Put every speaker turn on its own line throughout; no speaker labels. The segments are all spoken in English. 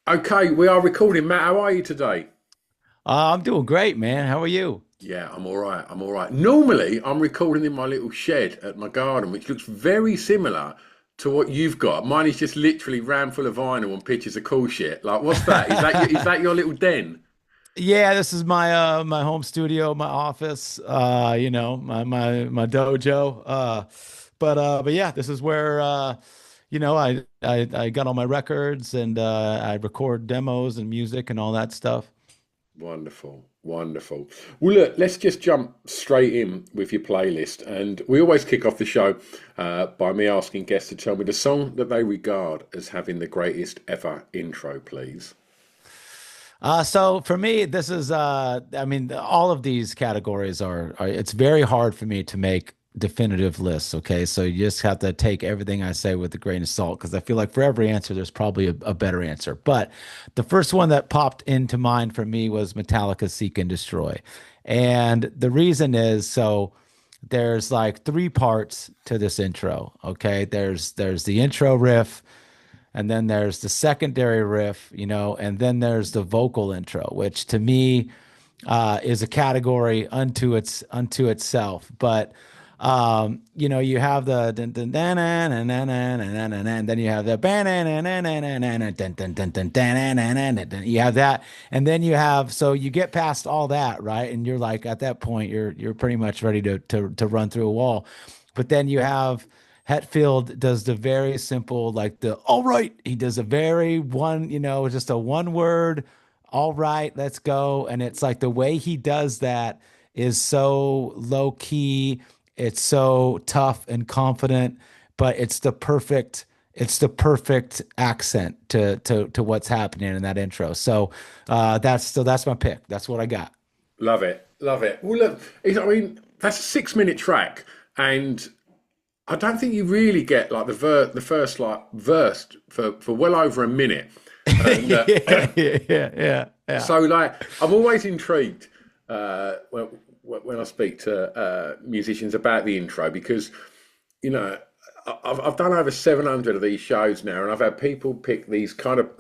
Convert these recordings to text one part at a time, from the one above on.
Okay, we are recording. Matt, how are you today?
I'm doing great, man. How are you?
Yeah, I'm all right. I'm all right. Normally, I'm recording in my little shed at my garden, which looks very similar to what you've got. Mine is just literally rammed full of vinyl and pictures of cool shit. Like, what's that? Is that your little den?
Yeah, this is my home studio, my office, my dojo. But yeah, this is where I got all my records and I record demos and music and all that stuff.
Wonderful, wonderful. Well, look, let's just jump straight in with your playlist. And we always kick off the show by me asking guests to tell me the song that they regard as having the greatest ever intro, please.
So for me, this is I mean, all of these categories are it's very hard for me to make definitive lists, okay? So you just have to take everything I say with a grain of salt because I feel like for every answer there's probably a better answer. But the first one that popped into mind for me was Metallica's Seek and Destroy. And the reason is so there's like three parts to this intro, okay? There's the intro riff, and then there's the secondary riff, and then there's the vocal intro, which to me is a category unto itself. But you have the dun, dun, dun, dun, dun, dun, dun, dun, dun, dun, then you have the you have that, and then you have so you get past all that, right? And you're like at that point you're pretty much ready to run through a wall. But then you have Hetfield does the very simple, like the all right. He does a very one, just a one word, all right, let's go. And it's like the way he does that is so low key. It's so tough and confident, but it's the perfect accent to what's happening in that intro. So that's my pick. That's what I got.
Love it, love it. Well, look, I mean, that's a 6 minute track, and I don't think you really get like the first like verse for well over a minute. And
Yeah, yeah, yeah, yeah.
so, like, I'm always intrigued when I speak to musicians about the intro because you know I've done over 700 of these shows now, and I've had people pick these kind of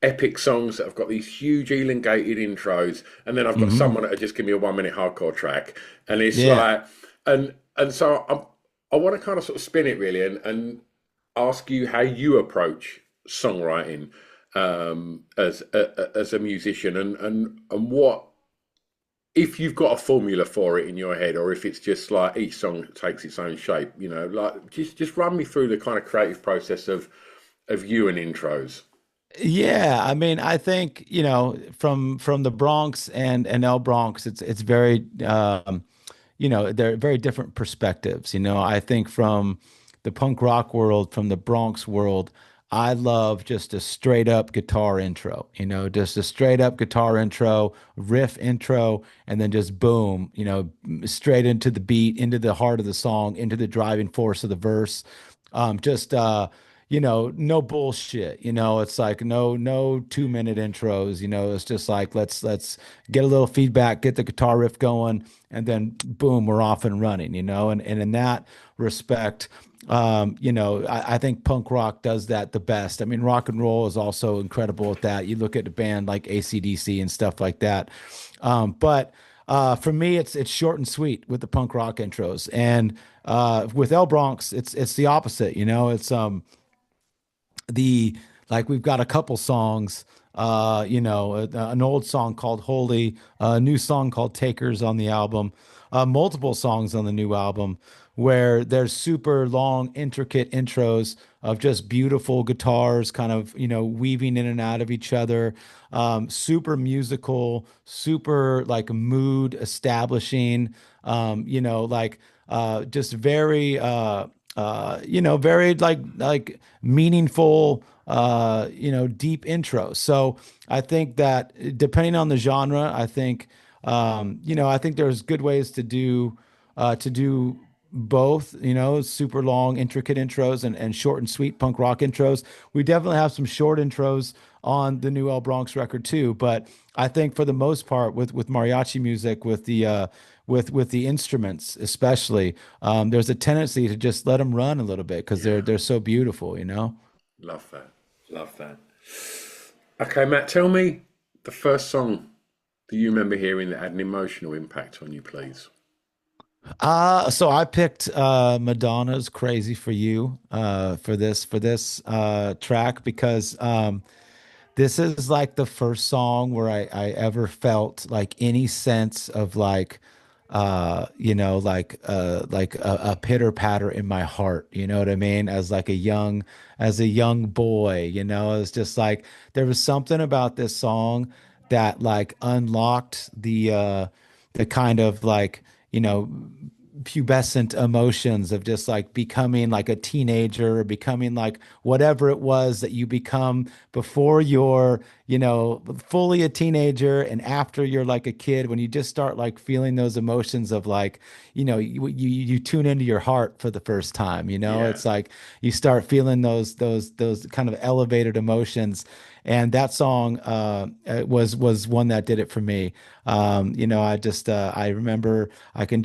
epic songs that have got these huge elongated intros, and then I've got
Hmm.
someone that just give me a 1 minute hardcore track, and it's
Yeah.
like, and so I want to kind of sort of spin it really and ask you how you approach songwriting as a musician, and what if you've got a formula for it in your head, or if it's just like each song takes its own shape. Like just run me through the kind of creative process of you and intros.
Yeah, I mean, I think, from the Bronx and El Bronx, it's very they're very different perspectives. I think from the punk rock world, from the Bronx world, I love just a straight up guitar intro, just a straight up guitar intro, riff intro, and then just boom, straight into the beat, into the heart of the song, into the driving force of the verse. Just no bullshit. It's like no 2 minute intros. It's just like let's get a little feedback, get the guitar riff going, and then boom, we're off and running, and in that respect, I think punk rock does that the best. I mean, rock and roll is also incredible at that. You look at a band like AC/DC and stuff like that. But for me, it's short and sweet with the punk rock intros, and with El Bronx, it's the opposite. It's the like we've got a couple songs, an old song called Holy, a new song called Takers on the album, multiple songs on the new album where there's super long, intricate intros of just beautiful guitars kind of, weaving in and out of each other. Super musical, super like mood establishing, like just very very like meaningful, deep intros. So I think that depending on the genre, I think there's good ways to do both, super long, intricate intros and short and sweet punk rock intros. We definitely have some short intros on the new El Bronx record too, but I think for the most part with mariachi music, with the instruments especially, there's a tendency to just let them run a little bit because they're
Yeah,
they're so beautiful.
love that, love that. Okay, Matt, tell me the first song that you remember hearing that had an emotional impact on you, please.
So I picked Madonna's "Crazy for You" for this track because this is like the first song where I ever felt like any sense of like like a pitter patter in my heart, you know what I mean? As a young boy, it's just like there was something about this song that like unlocked the kind of like, you know, pubescent emotions of just like becoming like a teenager or becoming like whatever it was that you become before you're, fully a teenager and after you're like a kid, when you just start like feeling those emotions of like, you tune into your heart for the first time,
Yeah,
it's like you start feeling those kind of elevated emotions. And that song was one that did it for me. I remember I can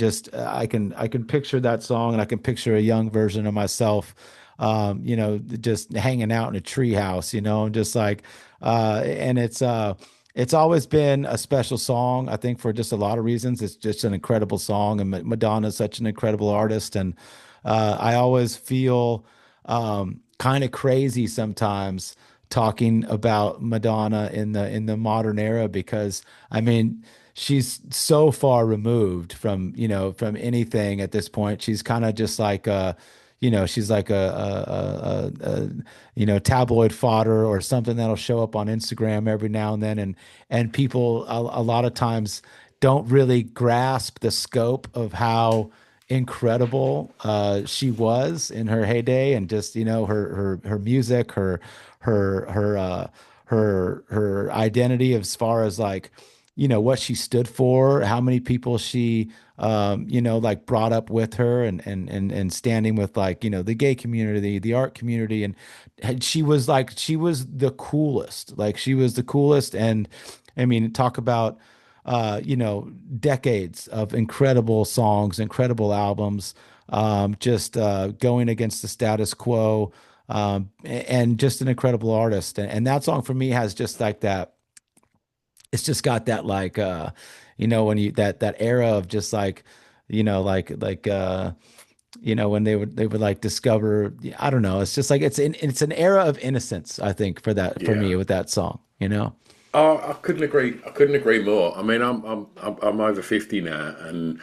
picture that song and I can picture a young version of myself, just hanging out in a treehouse, and just like, and it's always been a special song, I think, for just a lot of reasons. It's just an incredible song, and Madonna is such an incredible artist, and I always feel kind of crazy sometimes talking about Madonna in the modern era because I mean she's so far removed from from anything at this point. She's kind of just like she's like tabloid fodder or something that'll show up on Instagram every now and then, and people a lot of times don't really grasp the scope of how incredible she was in her heyday, and just her music, her identity as far as like what she stood for, how many people she like brought up with her, and standing with like the gay community, the art community, and she was the coolest, like she was the coolest. And I mean, talk about decades of incredible songs, incredible albums, just going against the status quo, and just an incredible artist. And that song for me has just like that. It's just got that like when you that era of just like when they would like discover, I don't know, it's just like it's an era of innocence, I think, for
yeah.
me with that song.
Oh, I couldn't agree. I couldn't agree more. I mean, I'm over 50 now, and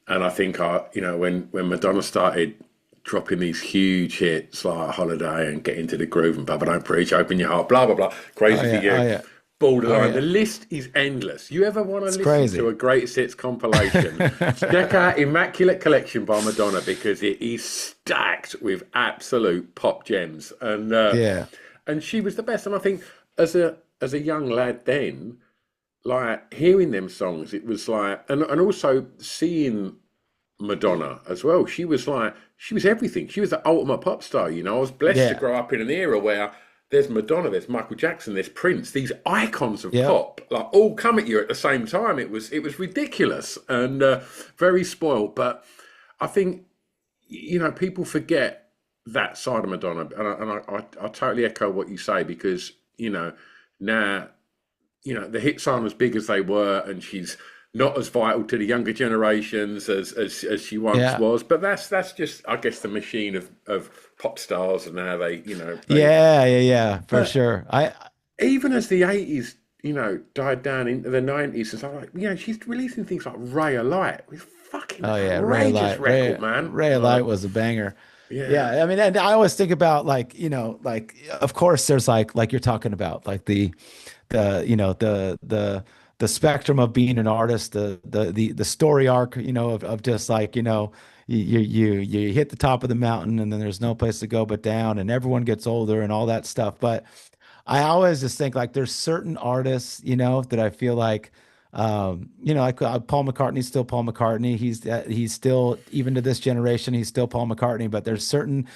I think when Madonna started dropping these huge hits like Holiday and Get Into the Groove and Baba Don't Preach, Open Your Heart, blah blah blah,
Oh
Crazy for
yeah, oh
You,
yeah, oh
Borderline. The
yeah.
list is endless. You ever want to
It's
listen to
crazy.
a greatest hits compilation? Check out Immaculate Collection by Madonna because it is stacked with absolute pop gems,
Yeah.
and she was the best. And I think as a young lad then, like hearing them songs, it was like, and also seeing Madonna as well. She was everything. She was the ultimate pop star. I was blessed to
Yeah.
grow up in an era where there's Madonna, there's Michael Jackson, there's Prince, these icons of
Yep.
pop, like all come at you at the same time. It was ridiculous and very spoiled. But I think people forget that side of Madonna, and I totally echo what you say because now the hits aren't as big as they were, and she's not as vital to the younger generations as she once
Yeah.
was. But that's just, I guess, the machine of pop stars and how they.
Yeah. Yeah. Yeah. For
But
sure.
even as the 80s, died down into the 90s, and stuff like, she's releasing things like Ray of Light, with fucking
Oh yeah.
outrageous record, man.
Ray Light was a banger.
Yeah,
Yeah. I mean, and I always think about like, like of course there's like you're talking about like the the spectrum of being an artist, the story arc, of just like, you hit the top of the mountain and then there's no place to go but down, and everyone gets older and all that stuff. But I always just think like there's certain artists, that I feel like, like Paul McCartney's still Paul McCartney. He's still, even to this generation, he's still Paul McCartney. But there's certain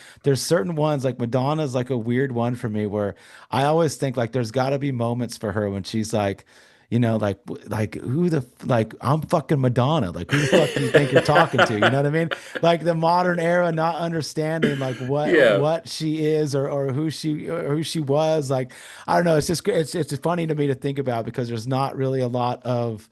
ones like Madonna's like a weird one for me where I always think like there's got to be moments for her when she's like, like who the like I'm fucking Madonna. Like who the fuck do you think you're talking to? You know what I mean? Like the modern era, not understanding like
Yeah.
what she is or who she was. Like I don't know. It's just it's funny to me to think about because there's not really a lot of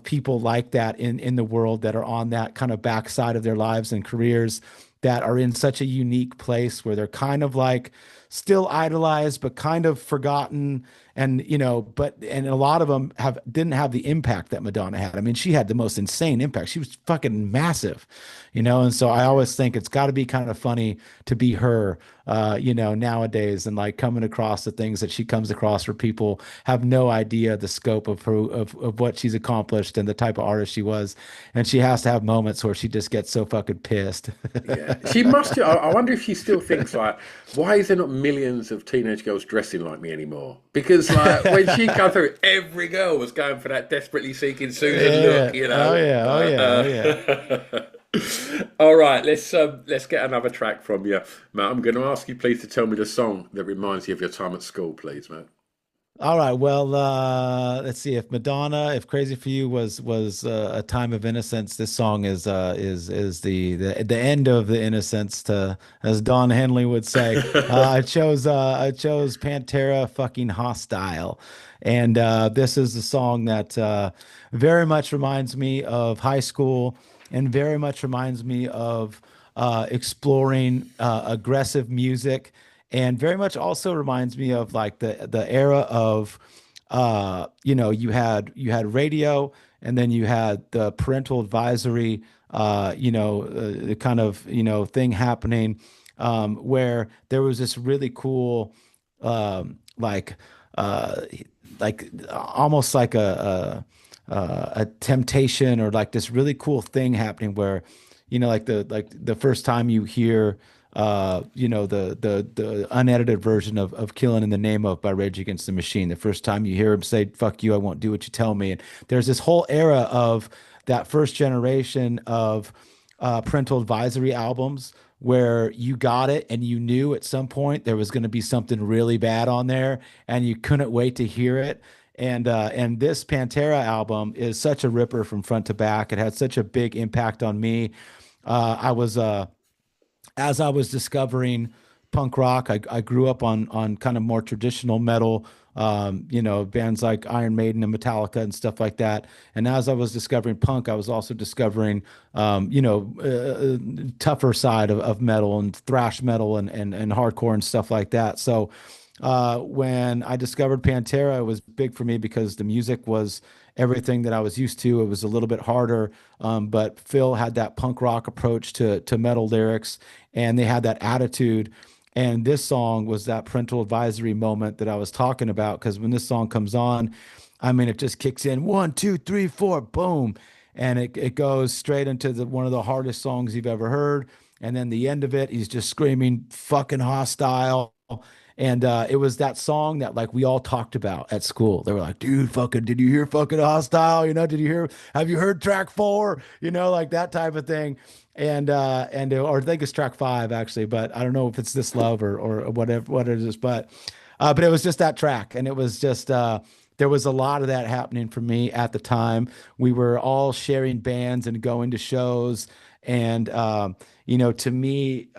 people like that in the world that are on that kind of backside of their lives and careers that are in such a unique place where they're kind of like still idolized but kind of forgotten and but and a lot of them have didn't have the impact that Madonna had. I mean, she had the most insane impact. She was fucking massive, and so I
Yeah.
always think it's got to be kind of funny to be her, nowadays and like coming across the things that she comes across where people have no idea the scope of her of what she's accomplished and the type of artist she was, and she has to have moments where she just gets so fucking pissed.
Yeah, she must. I wonder if she still thinks like, why is there not millions of teenage girls dressing like me anymore? Because like when she came through, every girl was going for that desperately seeking Susan look,
Yeah. Oh yeah. Oh yeah. Oh yeah.
All right, let's get another track from you, Matt. I'm going to ask you please to tell me the song that reminds you of your time at school, please, Matt.
All right. Well, let's see. If Crazy for You was a time of innocence, this song is the end of the innocence, to as Don Henley would say. I chose Pantera fucking Hostile, and this is the song that very much reminds me of high school, and very much reminds me of exploring aggressive music, and very much also reminds me of like the era of you had radio, and then you had the parental advisory, the kind of thing happening, where there was this really cool, um, like uh, almost like a temptation, or like this really cool thing happening where like the first time you hear the unedited version of Killing in the Name of by Rage Against the Machine. The first time you hear him say, "Fuck you, I won't do what you tell me." And there's this whole era of that first generation of parental advisory albums where you got it and you knew at some point there was going to be something really bad on there and you couldn't wait to hear it. And this Pantera album is such a ripper from front to back. It had such a big impact on me. I was As I was discovering punk rock, I grew up on kind of more traditional metal, bands like Iron Maiden and Metallica and stuff like that. And as I was discovering punk, I was also discovering, tougher side of metal and thrash metal and hardcore and stuff like that. So when I discovered Pantera, it was big for me because the music was everything that I was used to. It was a little bit harder, but Phil had that punk rock approach to metal lyrics, and they had that attitude. And this song was that parental advisory moment that I was talking about. Because when this song comes on, I mean, it just kicks in one, two, three, four, boom, and it goes straight into one of the hardest songs you've ever heard. And then the end of it, he's just screaming "fucking hostile." And it was that song that like we all talked about at school. They were like, "Dude, fucking, did you hear fucking hostile? Did you hear? Have you heard track four? Like that type of thing." And or I think it's track five actually, but I don't know if it's This Love or whatever what it is. But it was just that track, and it was just there was a lot of that happening for me at the time. We were all sharing bands and going to shows, and to me.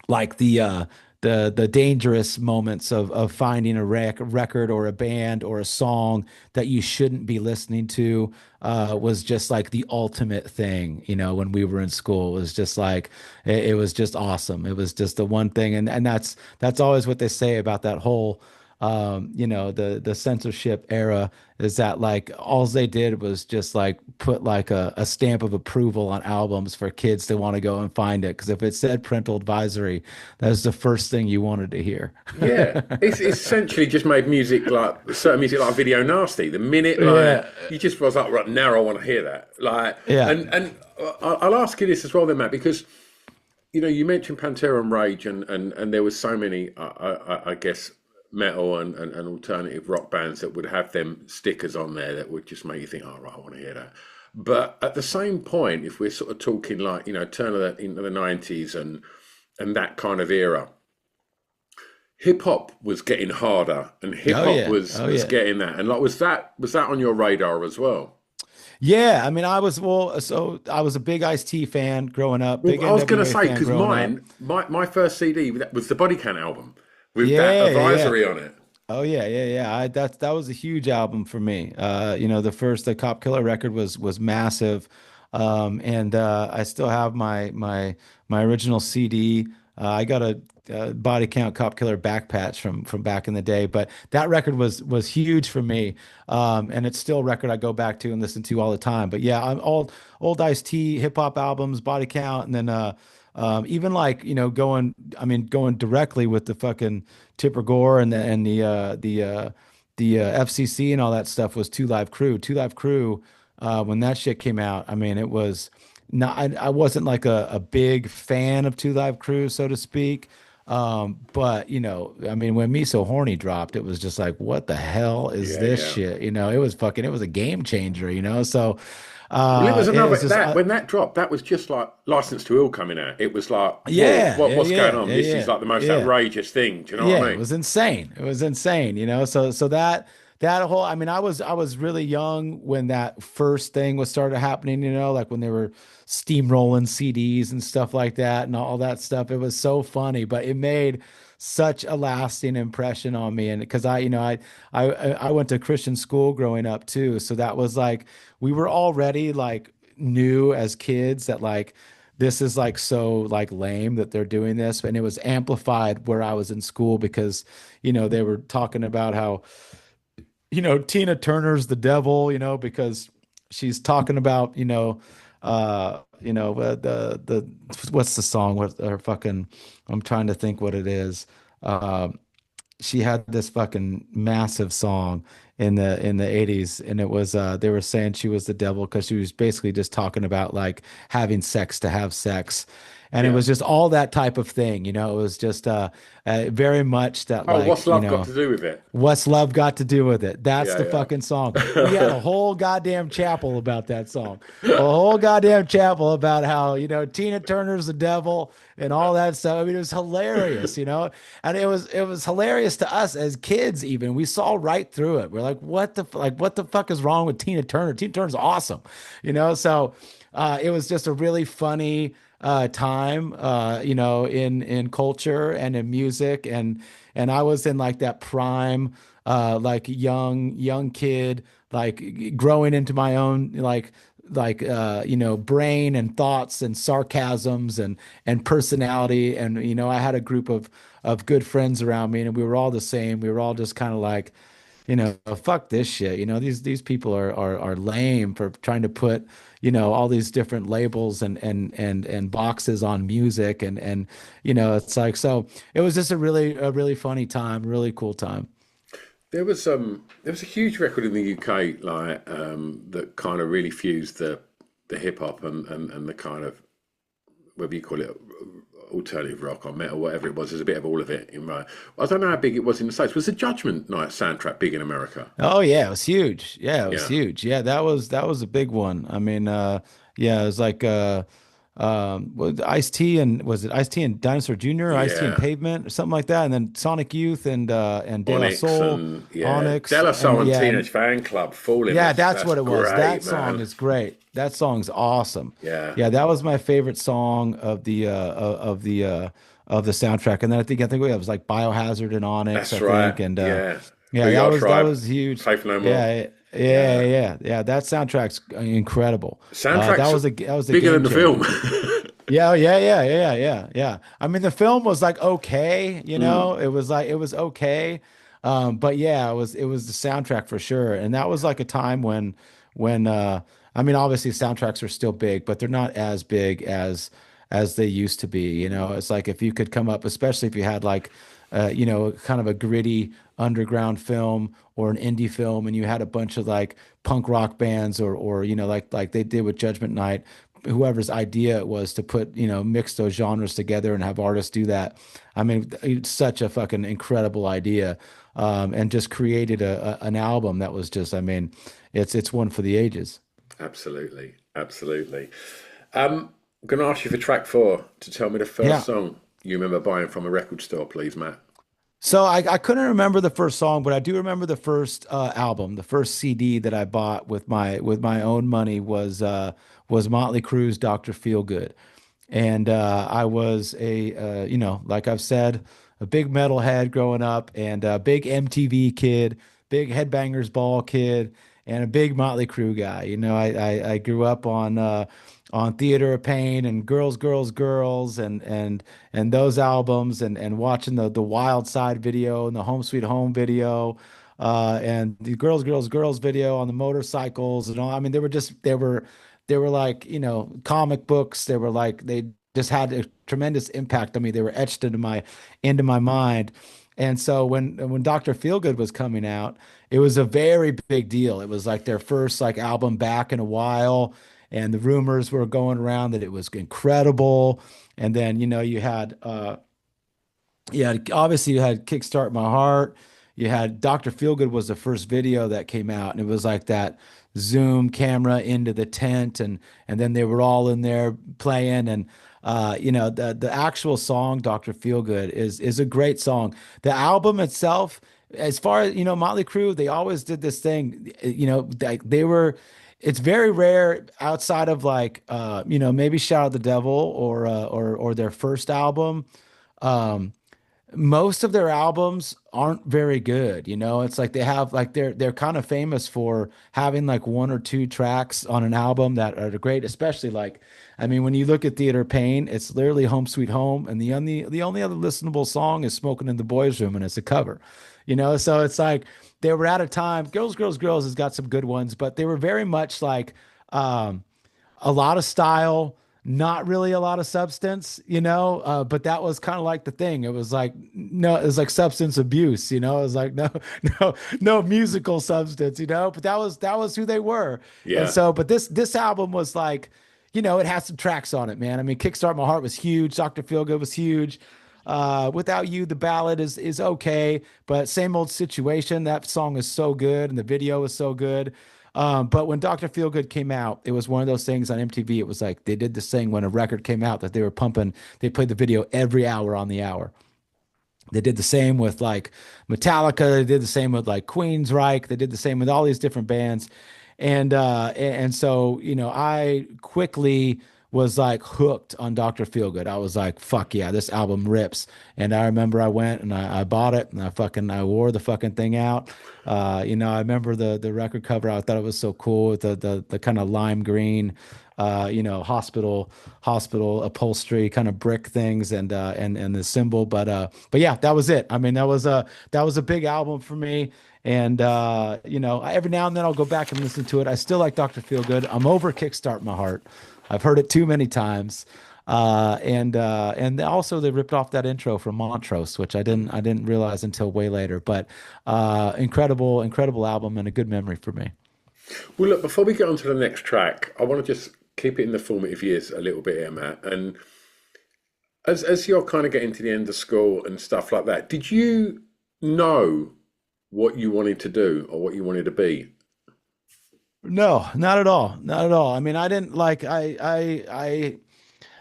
Like the dangerous moments of finding a record or a band or a song that you shouldn't be listening to was just like the ultimate thing. When we were in school, it was just like it was just awesome. It was just the one thing, and that's always what they say about that whole the censorship era, is that like all they did was just like put like a stamp of approval on albums for kids to want to go and find it, because if it said parental advisory, that was the first thing you wanted to hear.
Yeah, it's essentially just made music like certain music like video nasty. The minute like
Yeah,
you just was like, right now I want to hear that. Like,
yeah.
and I'll ask you this as well, then, Matt, because you mentioned Pantera and Rage, and there was so many, I guess, metal and alternative rock bands that would have them stickers on there that would just make you think, oh, right, I want to hear that. But at the same point, if we're sort of talking like, turn of into the 90s and that kind of era, hip hop was getting harder, and hip
Oh
hop
yeah.
was
Oh
was
yeah.
getting that, and like was that on your radar as well?
Yeah, I mean, so I was a big Ice-T fan growing up,
Well,
big
I was going to
NWA
say
fan
because
growing up.
my first CD was the Body Count album with that
Yeah, yeah, yeah.
advisory on it.
Oh yeah, yeah, yeah. That was a huge album for me. The Cop Killer record was massive, and I still have my original CD. I got a Body Count Cop Killer back patch from back in the day, but that record was huge for me, and it's still a record I go back to and listen to all the time. But yeah, I'm old Ice-T hip hop albums, Body Count, and then even like going directly with the fucking Tipper Gore and the FCC and all that stuff was Two Live Crew. Two Live Crew, when that shit came out, I mean, it was not. I wasn't like a big fan of Two Live Crew, so to speak. But I mean, when Me So Horny dropped, it was just like, what the hell is
Yeah,
this
yeah.
shit? It was a game changer. So
Well, it was
it was
another
just,
that when that dropped, that was just like License to Ill coming out. It was like, whoa,
yeah, yeah,
what's going
yeah,
on?
yeah,
This is
yeah,
like the most
yeah.
outrageous thing. Do you know what
Yeah,
I
it
mean?
was insane. It was insane, So that whole, I mean, I was really young when that first thing was started happening, like when they were steamrolling CDs and stuff like that and all that stuff. It was so funny, but it made such a lasting impression on me. And because I went to Christian school growing up too, so that was like we were already like knew as kids that like this is like so like lame that they're doing this, and it was amplified where I was in school because they were talking about how Tina Turner's the devil, because she's talking about the what's the song, what her fucking, I'm trying to think what it is. She had this fucking massive song in the 80s, and it was they were saying she was the devil because she was basically just talking about like having sex to have sex, and it
Yeah.
was just all that type of thing. It was just very much that
Oh,
like
what's love got to do with it?
what's love got to do with it? That's the
Yeah,
fucking song. We had
yeah.
a whole goddamn chapel about that song. A whole goddamn chapel about how, Tina Turner's the devil and all that stuff. I mean, it was hilarious. And it was hilarious to us as kids even. We saw right through it. We're like, what the fuck is wrong with Tina Turner? Tina Turner's awesome. So it was just a really funny time in culture and in music, and I was in like that prime like young kid, like growing into my own brain and thoughts and sarcasms and personality. And I had a group of good friends around me, and we were all the same. We were all just kind of like, fuck this shit. These people are lame for trying to put, all these different labels and boxes on music, and it's like, so it was just a really funny time, really cool time.
There was a huge record in the UK like that kind of really fused the hip hop and the kind of whether you call it alternative rock or metal, whatever it was. There's a bit of all of it in my. I don't know how big it was in the States. Was the Judgment Night soundtrack big in America?
Oh yeah, it was huge. Yeah, it was
Yeah.
huge. Yeah, that was a big one. I mean, yeah, it was like was Ice-T, and was it Ice-T and Dinosaur Jr. or Ice-T and
Yeah.
Pavement or something like that, and then Sonic Youth and De La
Onyx
Soul,
and yeah.
Onyx,
De La
and
Soul and
yeah,
Teenage Fan Club Falling.
yeah, that's
That's
what it was. That
great,
song
man.
is great. That song's awesome.
Yeah.
Yeah, that was my favorite song of the soundtrack. And then I think it was like Biohazard and Onyx, I
That's right.
think. And
Yeah.
yeah,
We
that
Are
was that
Tribe.
was huge.
Faith No More.
Yeah, yeah,
Yeah.
yeah, yeah. That soundtrack's incredible. That
Soundtrack's
was a
bigger than
game
the film.
changer. Yeah, yeah, yeah, yeah, yeah, yeah. I mean, the film was like okay,
Mm.
it was okay. But yeah, it was the soundtrack for sure. And that was like a time when I mean, obviously soundtracks are still big, but they're not as big as they used to be. It's like if you could come up, especially if you had like kind of a gritty underground film or an indie film, and you had a bunch of like punk rock bands or like they did with Judgment Night, whoever's idea it was to put mix those genres together and have artists do that. I mean, it's such a fucking incredible idea, and just created an album that was just, I mean, it's one for the ages.
Absolutely. Absolutely. I'm going to ask you for track four to tell me the first
Yeah.
song you remember buying from a record store, please, Matt.
So I couldn't remember the first song, but I do remember the first album. The first CD that I bought with my own money was Motley Crue's Dr. Feelgood. And I was you know, like I've said, a big metalhead growing up and a big MTV kid, big Headbangers Ball kid, and a big Motley Crue guy. You know, I grew up on Theater of Pain and Girls, Girls, Girls and those albums and watching the Wild Side video and the Home Sweet Home video. And the Girls, Girls, Girls video on the motorcycles and all. I mean, they were like, you know, comic books. They were like they just had a tremendous impact on me. They were etched into my mind. And so when Dr. Feelgood was coming out, it was a very big deal. It was like their first like album back in a while, and the rumors were going around that it was incredible. And then, you know, obviously you had Kickstart My Heart. You had Dr. Feelgood was the first video that came out, and it was like that zoom camera into the tent, and then they were all in there playing, and you know, the actual song Dr. Feelgood is a great song. The album itself, as far as you know, Motley Crue, they always did this thing, you know, they were. It's very rare outside of like you know, maybe Shout at the Devil or their first album. Um, Most of their albums aren't very good, you know. It's like they have like they're kind of famous for having like one or two tracks on an album that are great, especially like I mean when you look at Theater of Pain, it's literally Home Sweet Home and the only other listenable song is Smoking in the Boys Room and it's a cover. You know, so it's like they were at a time Girls Girls Girls has got some good ones, but they were very much like um a lot of style, not really a lot of substance, you know. But that was kind of like the thing. It was like no, it was like substance abuse, you know. It was like no, no musical substance, you know. But that was who they were, and
Yeah.
so. But this album was like, you know, it had some tracks on it, man. I mean, Kickstart My Heart was huge. Dr. Feelgood was huge. Without You, the ballad is okay, but Same Old Situation. That song is so good, and the video is so good. But when Dr. Feelgood came out, it was one of those things on MTV. It was like they did this thing when a record came out that they were pumping. They played the video every hour on the hour. They did the same with like Metallica. They did the same with like Queensryche. They did the same with all these different bands. And so, you know, I quickly was like hooked on Dr. Feelgood. I was like, fuck yeah, this album rips. And I remember I went and I bought it and I wore the fucking thing out. You know, I remember the record cover. I thought it was so cool with the kind of lime green, you know, hospital upholstery kind of brick things and the symbol. But yeah, that was it. I mean, that was a big album for me. And you know, every now and then I'll go back and listen to it. I still like Dr. Feelgood. I'm over Kickstart My Heart. I've heard it too many times. And also they ripped off that intro from Montrose, which I didn't realize until way later. But incredible album and a good memory for me.
Well, look, before we get on to the next track, I want to just keep it in the formative years a little bit here, Matt. And as you're kind of getting to the end of school and stuff like that, did you know what you wanted to do or what you wanted to be?
No, not at all. Not at all. I mean, I didn't like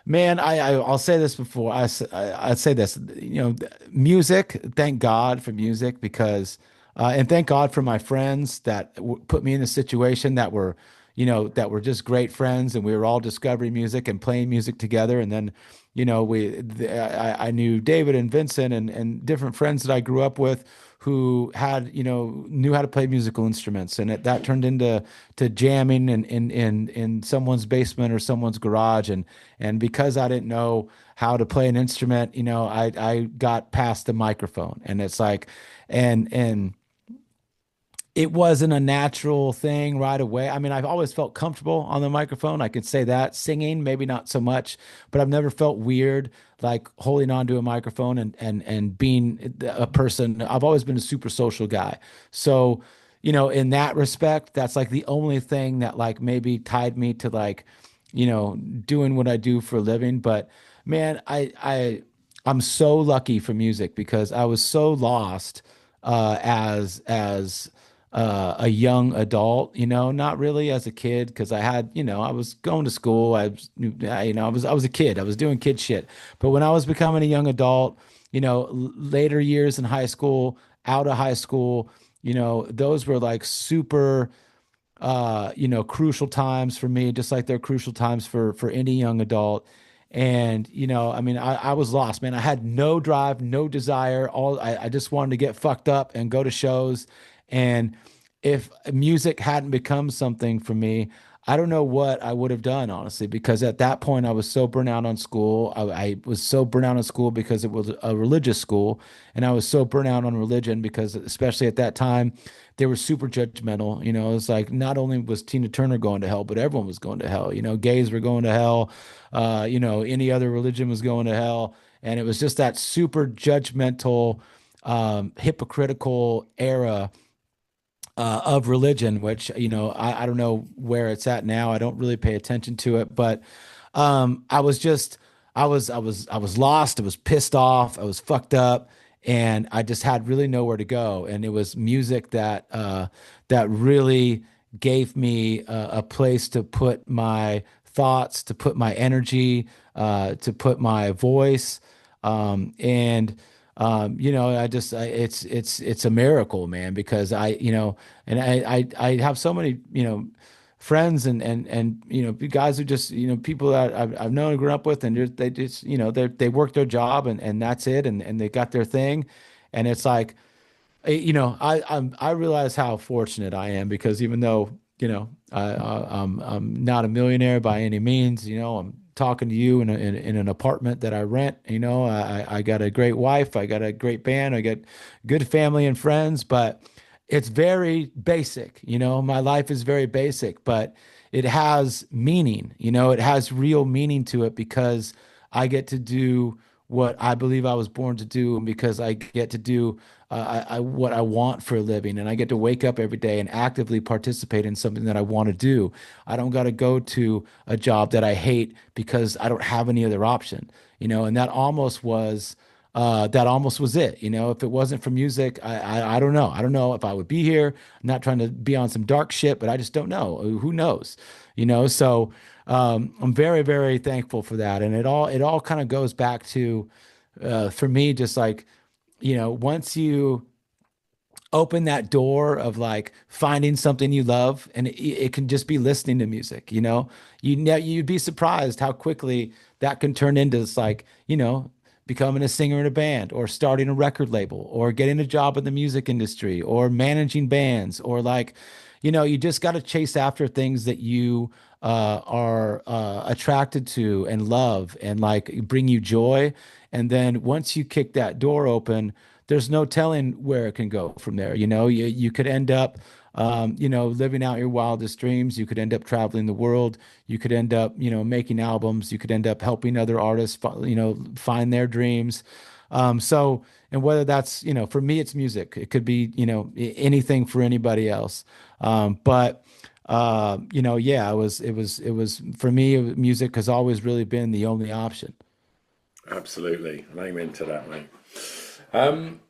man, I'll say this before. I'd say this, you know, music, thank God for music because and thank God for my friends that w put me in a situation that were, you know, that were just great friends and we were all discovering music and playing music together and then, you know, I knew David and Vincent and different friends that I grew up with who had, you know, knew how to play musical instruments and that turned into to jamming in someone's basement or someone's garage and because I didn't know how to play an instrument, you know, I got past the microphone and it's like and it wasn't a natural thing right away. I mean, I've always felt comfortable on the microphone. I could say that. Singing, maybe not so much, but I've never felt weird like holding onto a microphone and being a person. I've always been a super social guy. So, you know, in that respect, that's like the only thing that like maybe tied me to like, you know, doing what I do for a living. But man, I'm so lucky for music because I was so lost as a young adult, you know, not really as a kid because I had, you know, I was going to school. You know, I was a kid. I was doing kid shit. But when I was becoming a young adult, later years in high school, out of high school, those were like super crucial times for me, just like they're crucial times for any young adult. And, I mean, I was lost, man. I had no drive, no desire. I just wanted to get fucked up and go to shows. And if music hadn't become something for me, I don't know what I would have done, honestly, because at that point I was so burnt out on school. I was so burnt out on school because it was a religious school, and I was so burnt out on religion because, especially at that time, they were super judgmental. It's like not only was Tina Turner going to hell, but everyone was going to hell. Gays were going to hell. Any other religion was going to hell, and it was just that super judgmental, hypocritical era of religion, which, I don't know where it's at now. I don't really pay attention to it, but I was just, I was lost. I was pissed off. I was fucked up, and I just had really nowhere to go. And it was music that really gave me a place to put my thoughts, to put my energy, to put my voice, and it's a miracle, man, because I have so many, friends and guys who just, people that I've known and grown up with, and they just, they work their job and that's it. And they got their thing. And it's like, I realize how fortunate I am, because even though, I'm not a millionaire by any means, I'm talking to you in an apartment that I rent. I got a great wife, I got a great band, I got good family and friends, but it's very basic. My life is very basic, but it has meaning. It has real meaning to it, because I get to do what I believe I was born to do, and because I get to do what I want for a living, and I get to wake up every day and actively participate in something that I want to do. I don't got to go to a job that I hate because I don't have any other option, and that almost was it. If it wasn't for music, I don't know. I don't know if I would be here. I'm not trying to be on some dark shit, but I just don't know. Who knows? So I'm very, very thankful for that. And it all kind of goes back to, for me, just like, once you open that door of like finding something you love, and it can just be listening to music. You'd be surprised how quickly that can turn into this, like, becoming a singer in a band, or starting a record label, or getting a job in the music industry, or managing bands, or like, you just got to chase after things that you are attracted to and love, and like bring you joy. And then once you kick that door open, there's no telling where it can go from there. You could end up, living out your wildest dreams. You could end up traveling the world. You could end up, making albums. You could end up helping other artists, find their dreams. And whether that's, for me, it's music. It could be, anything for anybody else. Yeah, it was for me, music has always really been the only option.
Absolutely. Amen to that, mate. Um,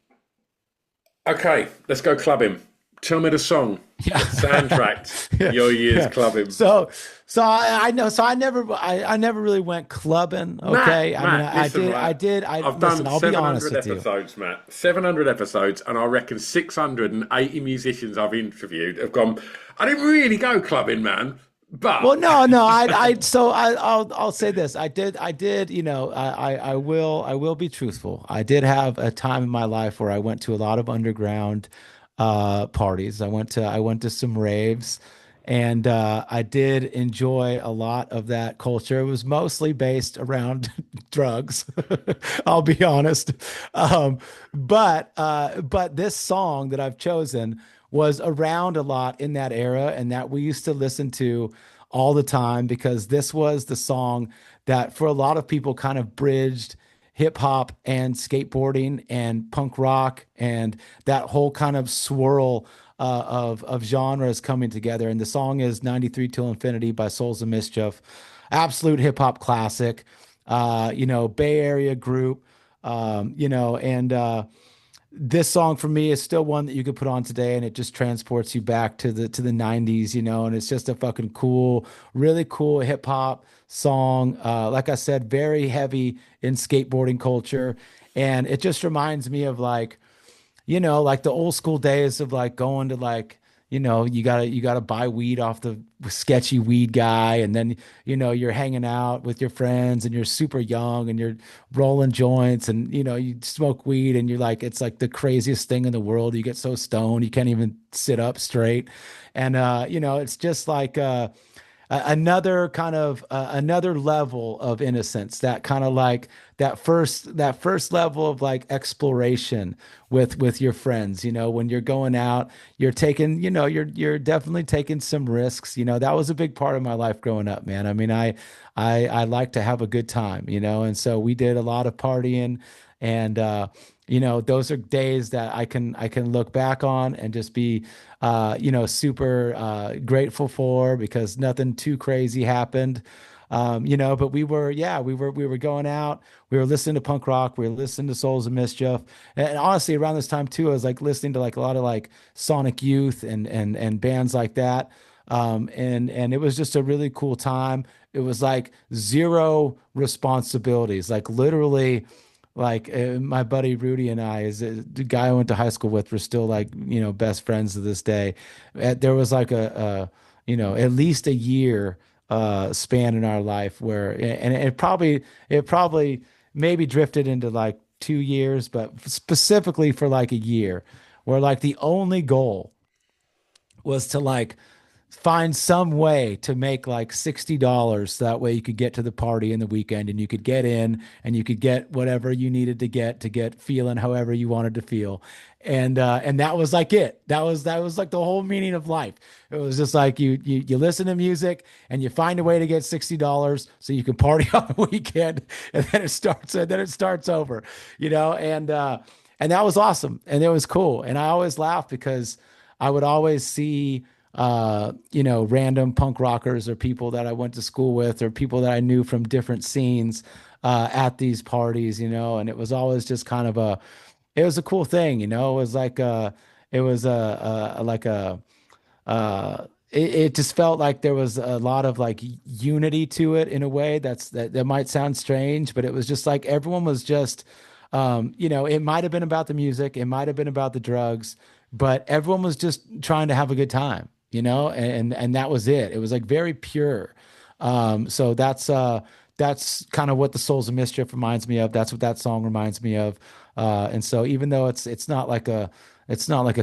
okay, let's go clubbing. Tell me the song
Yeah.
that soundtracked
Yeah.
your year's
Yeah.
clubbing.
So I know. So I never really went clubbing. Okay. I mean,
Matt, listen, right. I've
listen,
done
I'll be honest
700
with you.
episodes, Matt. 700 episodes, and I reckon 680 musicians I've interviewed have gone, I didn't really go clubbing, man,
Well,
but
no. I'll say this. I did, I will be truthful. I did have a time in my life where I went to a lot of underground parties. I went to some raves, and I did enjoy a lot of that culture. It was mostly based around drugs. I'll be honest. Um, but this song that I've chosen was around a lot in that era, and that we used to listen to all the time, because this was the song that for a lot of people kind of bridged hip hop and skateboarding and punk rock, and that whole kind of swirl of genres coming together. And the song is 93 Till Infinity by Souls of Mischief. Absolute hip hop classic. Bay Area group. And this song for me is still one that you could put on today, and it just transports you back to the 90s, and it's just a fucking cool, really cool hip hop song. Like I said, very heavy in skateboarding culture. And it just reminds me of like, like the old school days of like going to like, you gotta buy weed off the sketchy weed guy, and then you're hanging out with your friends, and you're super young, and you're rolling joints, and you smoke weed, and you're like, it's like the craziest thing in the world. You get so stoned you can't even sit up straight, and it's just like another kind of another level of innocence, that kind of like that first level of like exploration with your friends, when you're going out, you're taking, you're definitely taking some risks. That was a big part of my life growing up, man. I mean, I like to have a good time, and so we did a lot of partying, and those are days that I can look back on and just be super grateful for, because nothing too crazy happened. But we were going out, we were listening to punk rock, we were listening to Souls of Mischief. And honestly, around this time too, I was like listening to like a lot of like Sonic Youth and bands like that. And it was just a really cool time. It was like zero responsibilities, like literally, like my buddy Rudy and I, is the guy I went to high school with, we're still like, best friends to this day. There was like at least a year span in our life where, and it probably maybe drifted into like 2 years, but specifically for like a year, where like the only goal was to like find some way to make like $60, so that way you could get to the party in the weekend, and you could get in, and you could get whatever you needed to get feeling however you wanted to feel. And that was like it. That was like the whole meaning of life. It was just like you listen to music, and you find a way to get $60 so you can party on the weekend, and then it starts over, and that was awesome, and it was cool. And I always laugh because I would always see random punk rockers, or people that I went to school with, or people that I knew from different scenes at these parties, and it was always just kind of it was a cool thing, it was like it was like it just felt like there was a lot of like unity to it in a way that might sound strange, but it was just like everyone was just, it might have been about the music, it might have been about the drugs, but everyone was just trying to have a good time, and that was it. It was like very pure. So that's kind of what the Souls of Mischief reminds me of. That's what that song reminds me of. And so even though it's not like a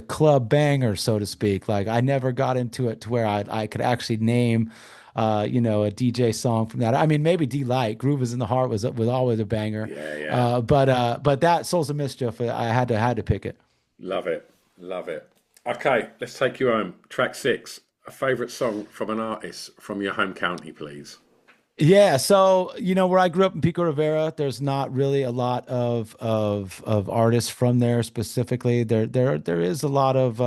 club banger, so to speak, like I never got into it to where I could actually name a DJ song from that. I mean, maybe D-Light, Groove is in the Heart was always a banger.
Yeah, yeah.
But that Souls of Mischief, I had to pick it.
Love it. Love it. Okay, let's take you home. Track six. A favourite song from an artist from your home county, please.
Yeah, so where I grew up in Pico Rivera, there's not really a lot of artists from there specifically. There is a lot of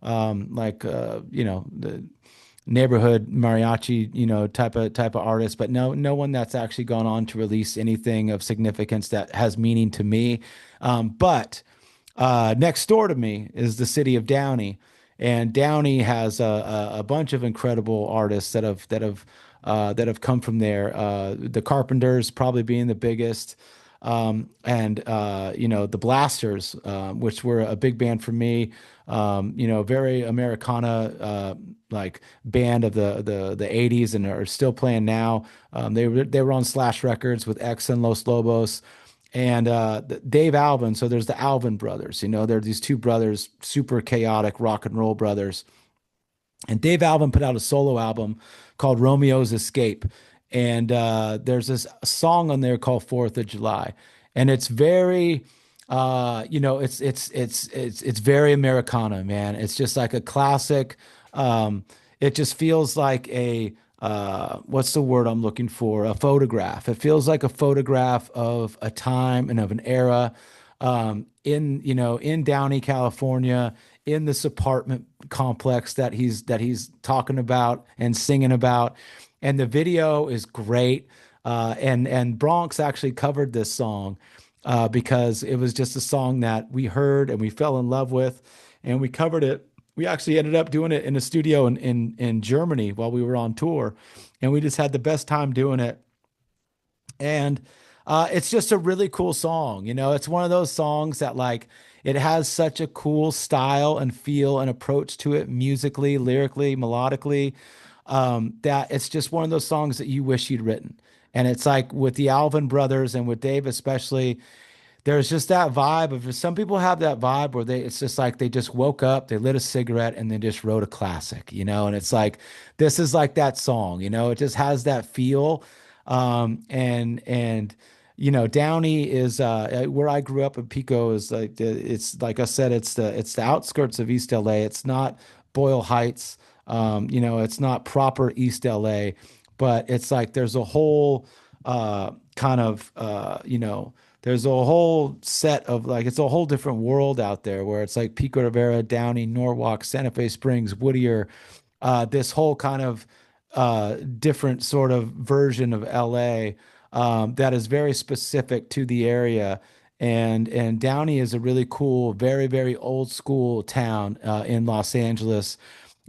like the neighborhood mariachi, type of artists, but no one that's actually gone on to release anything of significance that has meaning to me. But next door to me is the city of Downey, and Downey has a bunch of incredible artists that have come from there. The Carpenters probably being the biggest, and the Blasters, which were a big band for me. Very Americana, like band of the '80s, and are still playing now. They were on Slash Records with X and Los Lobos. And Dave Alvin, so there's the Alvin brothers. They're these two brothers, super chaotic rock and roll brothers. And Dave Alvin put out a solo album called Romeo's Escape. And there's this song on there called Fourth of July. And it's very, it's very Americana, man. It's just like a classic. It just feels like what's the word I'm looking for? A photograph. It feels like a photograph of a time and of an era, in Downey, California, in this apartment complex that he's talking about and singing about. And the video is great. And Bronx actually covered this song because it was just a song that we heard and we fell in love with, and we covered it. We actually ended up doing it in a studio in Germany while we were on tour, and we just had the best time doing it. And It's just a really cool song. It's one of those songs that like it has such a cool style and feel and approach to it musically, lyrically, melodically, that it's just one of those songs that you wish you'd written. And it's like with the Alvin brothers and with Dave especially, there's just that vibe of some people have that vibe where it's just like they just woke up, they lit a cigarette and they just wrote a classic, and it's like this is like that song, it just has that feel. And Downey is where I grew up in Pico is like it's like I said, it's the outskirts of East LA. It's not Boyle Heights, it's not proper East LA, but it's like there's a whole kind of there's a whole set of like it's a whole different world out there where it's like Pico Rivera, Downey, Norwalk, Santa Fe Springs, Whittier, this whole kind of different sort of version of LA that is very specific to the area. And Downey is a really cool, very, very old school town in Los Angeles.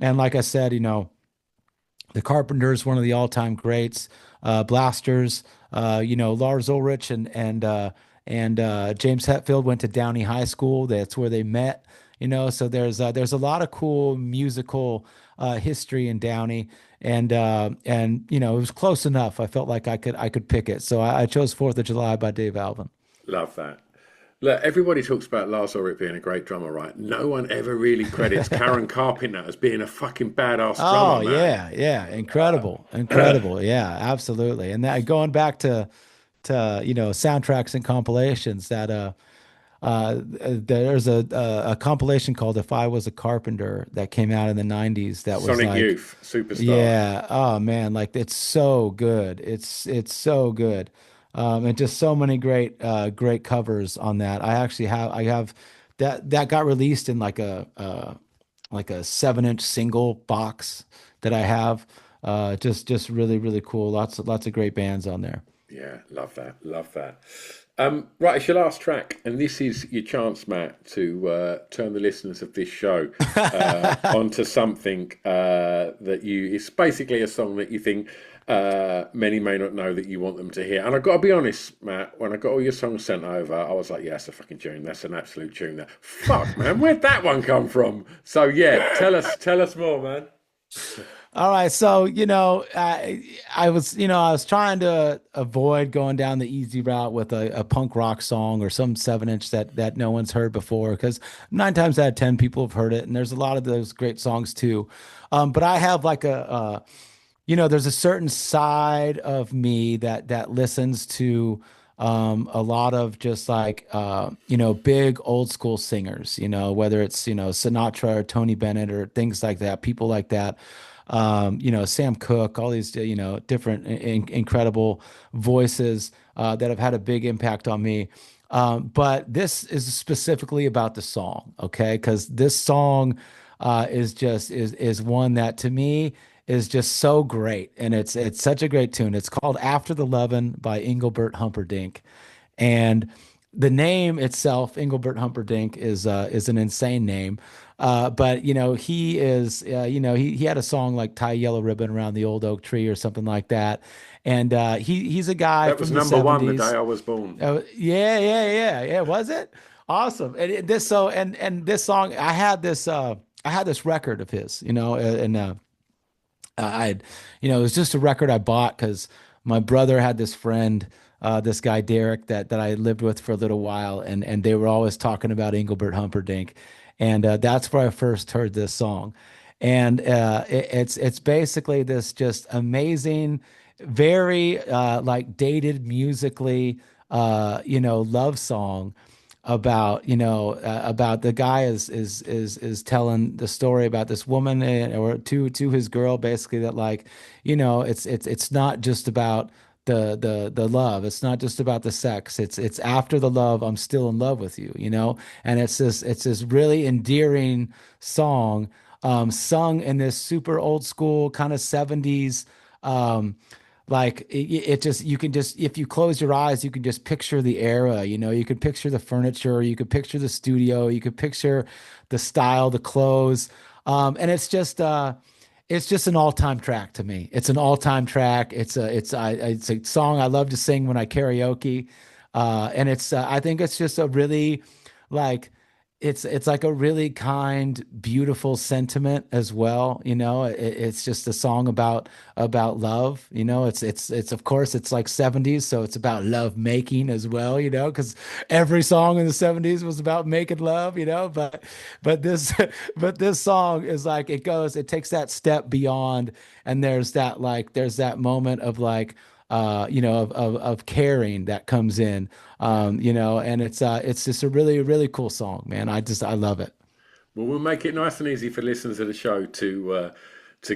And like I said, the Carpenters, one of the all-time greats, Blasters, Lars Ulrich and James Hetfield went to Downey High School. That's where they met. So there's a lot of cool musical history in Downey, and it was close enough. I felt like I could pick it, so I chose Fourth of July by Dave Alvin.
Love that. Look, everybody talks about Lars Ulrich being a great drummer, right? No one ever really credits Karen Carpenter as being a fucking badass
Oh
drummer, man.
yeah, yeah, incredible, incredible, yeah, absolutely. And that going back to soundtracks and compilations there's a compilation called "If I Was a Carpenter" that came out in the '90s. That was
Sonic
like,
Youth, superstar.
yeah, oh man, like it's so good. It's so good. And just so many great covers on that. I have that got released in like a 7-inch single box that I have. Just really really cool. Lots of great bands on there.
Yeah, love that. Love that. Right, it's your last track, and this is your chance, Matt, to turn the listeners of this show onto something that it's basically a song that you think many may not know that you want them to hear. And I've got to be honest, Matt, when I got all your songs sent over, I was like, yeah, that's a fucking tune. That's an absolute tune. That fuck, man, where'd that one come from? So yeah, tell us more, man.
All right, so I was trying to avoid going down the easy route with a punk rock song or some 7-inch that no one's heard before, because 9 times out of 10 people have heard it, and there's a lot of those great songs too. But I have like there's a certain side of me that listens to a lot of just like big old school singers, whether it's Sinatra or Tony Bennett or things like that, people like that. Sam Cooke, all these different incredible voices that have had a big impact on me. But this is specifically about the song, okay? Because this song is one that to me is just so great, and it's such a great tune. It's called "After the Lovin'" by Engelbert Humperdinck, and the name itself, Engelbert Humperdinck, is an insane name. But he is he had a song like "Tie a Yellow Ribbon Around the Old Oak Tree" or something like that, and he's a guy
That was
from the
number one the day
'70s.
I was born.
Yeah, yeah, yeah, yeah. Was it awesome? And this so and this song, I had this record of his, and I had, it was just a record I bought because my brother had this friend, this guy Derek that I lived with for a little while, and they were always talking about Engelbert Humperdinck, and that's where I first heard this song, and it's basically this just amazing, very like dated musically, love song about the guy is telling the story about this woman, or to his girl, basically, that like it's not just about the love, it's not just about the sex, it's after the love, I'm still in love with you, and it's this really endearing song, sung in this super old school kind of 70s, like it just, you can just, if you close your eyes, you can just picture the era, you could picture the furniture, you could picture the studio, you could picture the style, the clothes. And It's just an all-time track to me. It's an all-time track. It's a song I love to sing when I karaoke, and I think it's just a really like it's like a really kind, beautiful sentiment as well. It's just a song about love. It's of course it's like 70s, so it's about love making as well. Because every song in the 70s was about making love. But this but this song is like it takes that step beyond, and there's that moment of like of caring that comes in, and it's just a really really cool song, man. I love it.
Well, we'll make it nice and easy for listeners of the show to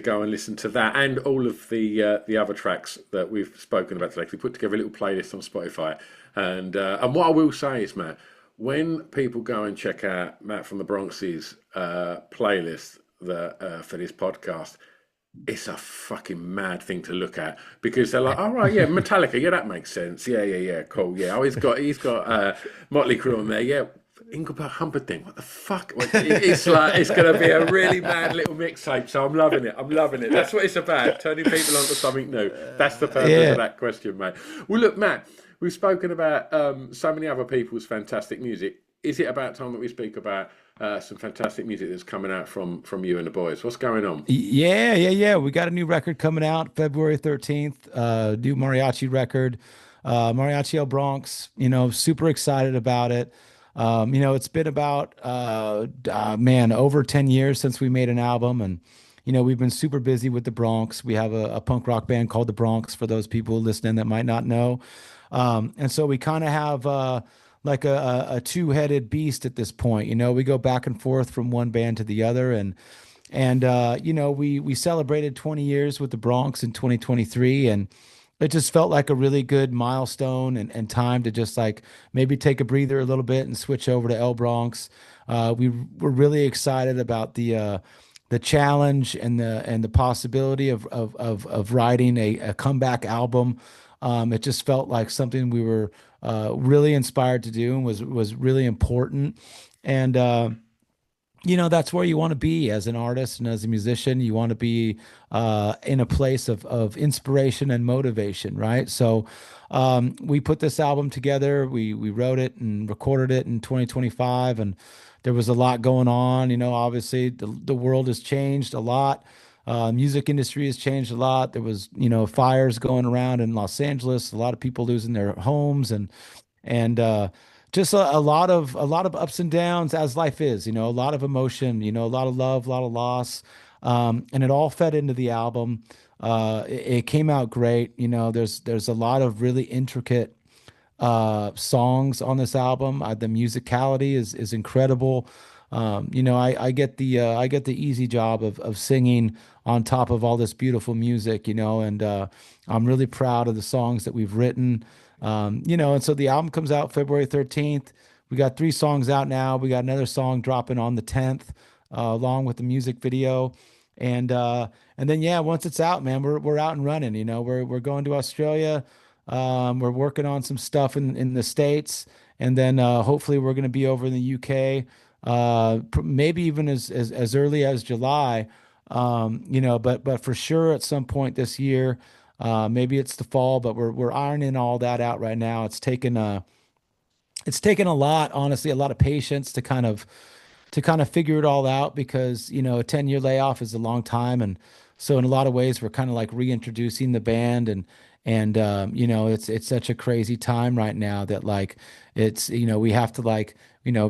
go and listen to that and all of the other tracks that we've spoken about today. We put together a little playlist on Spotify, and what I will say is, Matt, when people go and check out Matt from the Bronx's playlist for this podcast, it's a fucking mad thing to look at because they're like, all right, yeah, Metallica, yeah, that makes sense. Yeah, yeah, yeah, cool. Yeah, oh, he's got Motley Crue on there. Yeah, Engelbert Humperdinck. What the fuck? It's like it's going to be a really mad little mixtape. So I'm loving it. I'm loving it. That's what it's about. Turning people onto something new. That's the purpose of
Yeah.
that question, mate. Well, look, Matt, we've spoken about so many other people's fantastic music. Is it about time that we speak about some fantastic music that's coming out from you and the boys? What's going on?
Yeah, yeah, yeah. We got a new record coming out February 13th, new mariachi record, Mariachi El Bronx, super excited about it. It's been about, man, over 10 years since we made an album. And, we've been super busy with the Bronx. We have a punk rock band called the Bronx for those people listening that might not know. And so we kind of have, like a two-headed beast at this point. We go back and forth from one band to the other, and we celebrated 20 years with the Bronx in 2023, and it just felt like a really good milestone and time to just like maybe take a breather a little bit and switch over to El Bronx. We were really excited about the challenge and the possibility of writing a comeback album. It just felt like something we were really inspired to do and was really important. And that's where you want to be as an artist and as a musician. You want to be in a place of inspiration and motivation, right? So we put this album together. We wrote it and recorded it in 2025, and there was a lot going on. Obviously the world has changed a lot. Music industry has changed a lot. There was, fires going around in Los Angeles, a lot of people losing their homes, and just a lot of ups and downs as life is, a lot of emotion, a lot of love, a lot of loss, and it all fed into the album. It came out great. There's a lot of really intricate songs on this album. The musicality is incredible. I get the easy job of singing on top of all this beautiful music, and I'm really proud of the songs that we've written. And so the album comes out February 13th. We got 3 songs out now. We got another song dropping on the 10th, along with the music video. And then yeah, once it's out, man, we're out and running. We're going to Australia. We're working on some stuff in the States, and then hopefully we're going to be over in the UK, maybe even as early as July. But for sure at some point this year, maybe it's the fall, but we're ironing all that out right now. It's taken a lot, honestly, a lot of patience to kind of figure it all out, because a 10-year layoff is a long time. And so in a lot of ways we're kind of like reintroducing the band, and it's such a crazy time right now that like we have to like,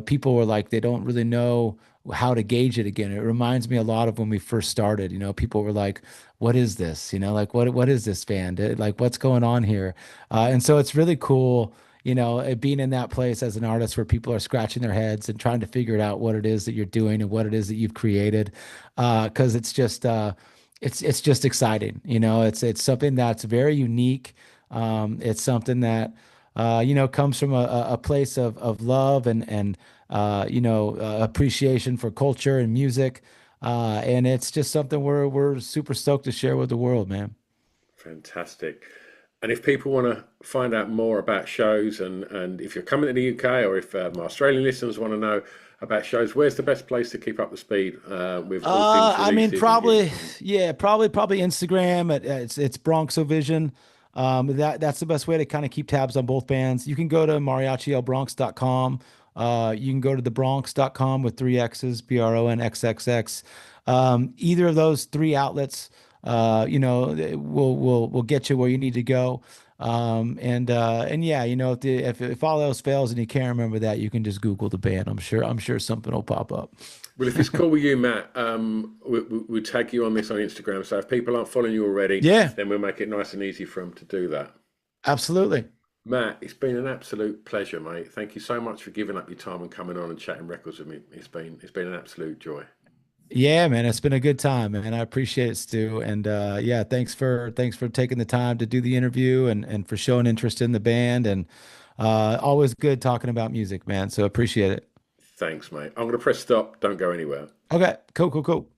people were like they don't really know how to gauge it again. It reminds me a lot of when we first started. People were like, what is this? Like what is this band? Like what's going on here? And so it's really cool, it being in that place as an artist where people are scratching their heads and trying to figure it out what it is that you're doing and what it is that you've created. Because it's just exciting. It's something that's very unique. It's something that comes from a place of love and appreciation for culture and music. And it's just something we're super stoked to share with the world, man.
Fantastic. And if people want to find out more about shows and if you're coming to the UK or if my Australian listeners want to know about shows. Where's the best place to keep up the speed with all things
I mean,
releases and gigs?
probably, yeah, probably Instagram. It's Bronxovision. That's the best way to kind of keep tabs on both bands. You can go to mariachielbronx.com. You can go to thebronx.com with three X's, BRONXXX. Either of those three outlets, will get you where you need to go. And yeah, if all else fails and you can't remember that, you can just Google the band. I'm sure something will pop up.
Well, if it's cool with you, Matt, we'll tag you on this on Instagram. So if people aren't following you already,
Yeah,
then we'll make it nice and easy for them to do that.
absolutely.
Matt, it's been an absolute pleasure, mate. Thank you so much for giving up your time and coming on and chatting records with me. It's been an absolute joy.
Yeah, man, it's been a good time, man. I appreciate it, Stu. And yeah, thanks for taking the time to do the interview and for showing interest in the band. And always good talking about music, man. So appreciate it.
Thanks, mate. I'm going to press stop. Don't go anywhere.
Okay, cool, cool, cool.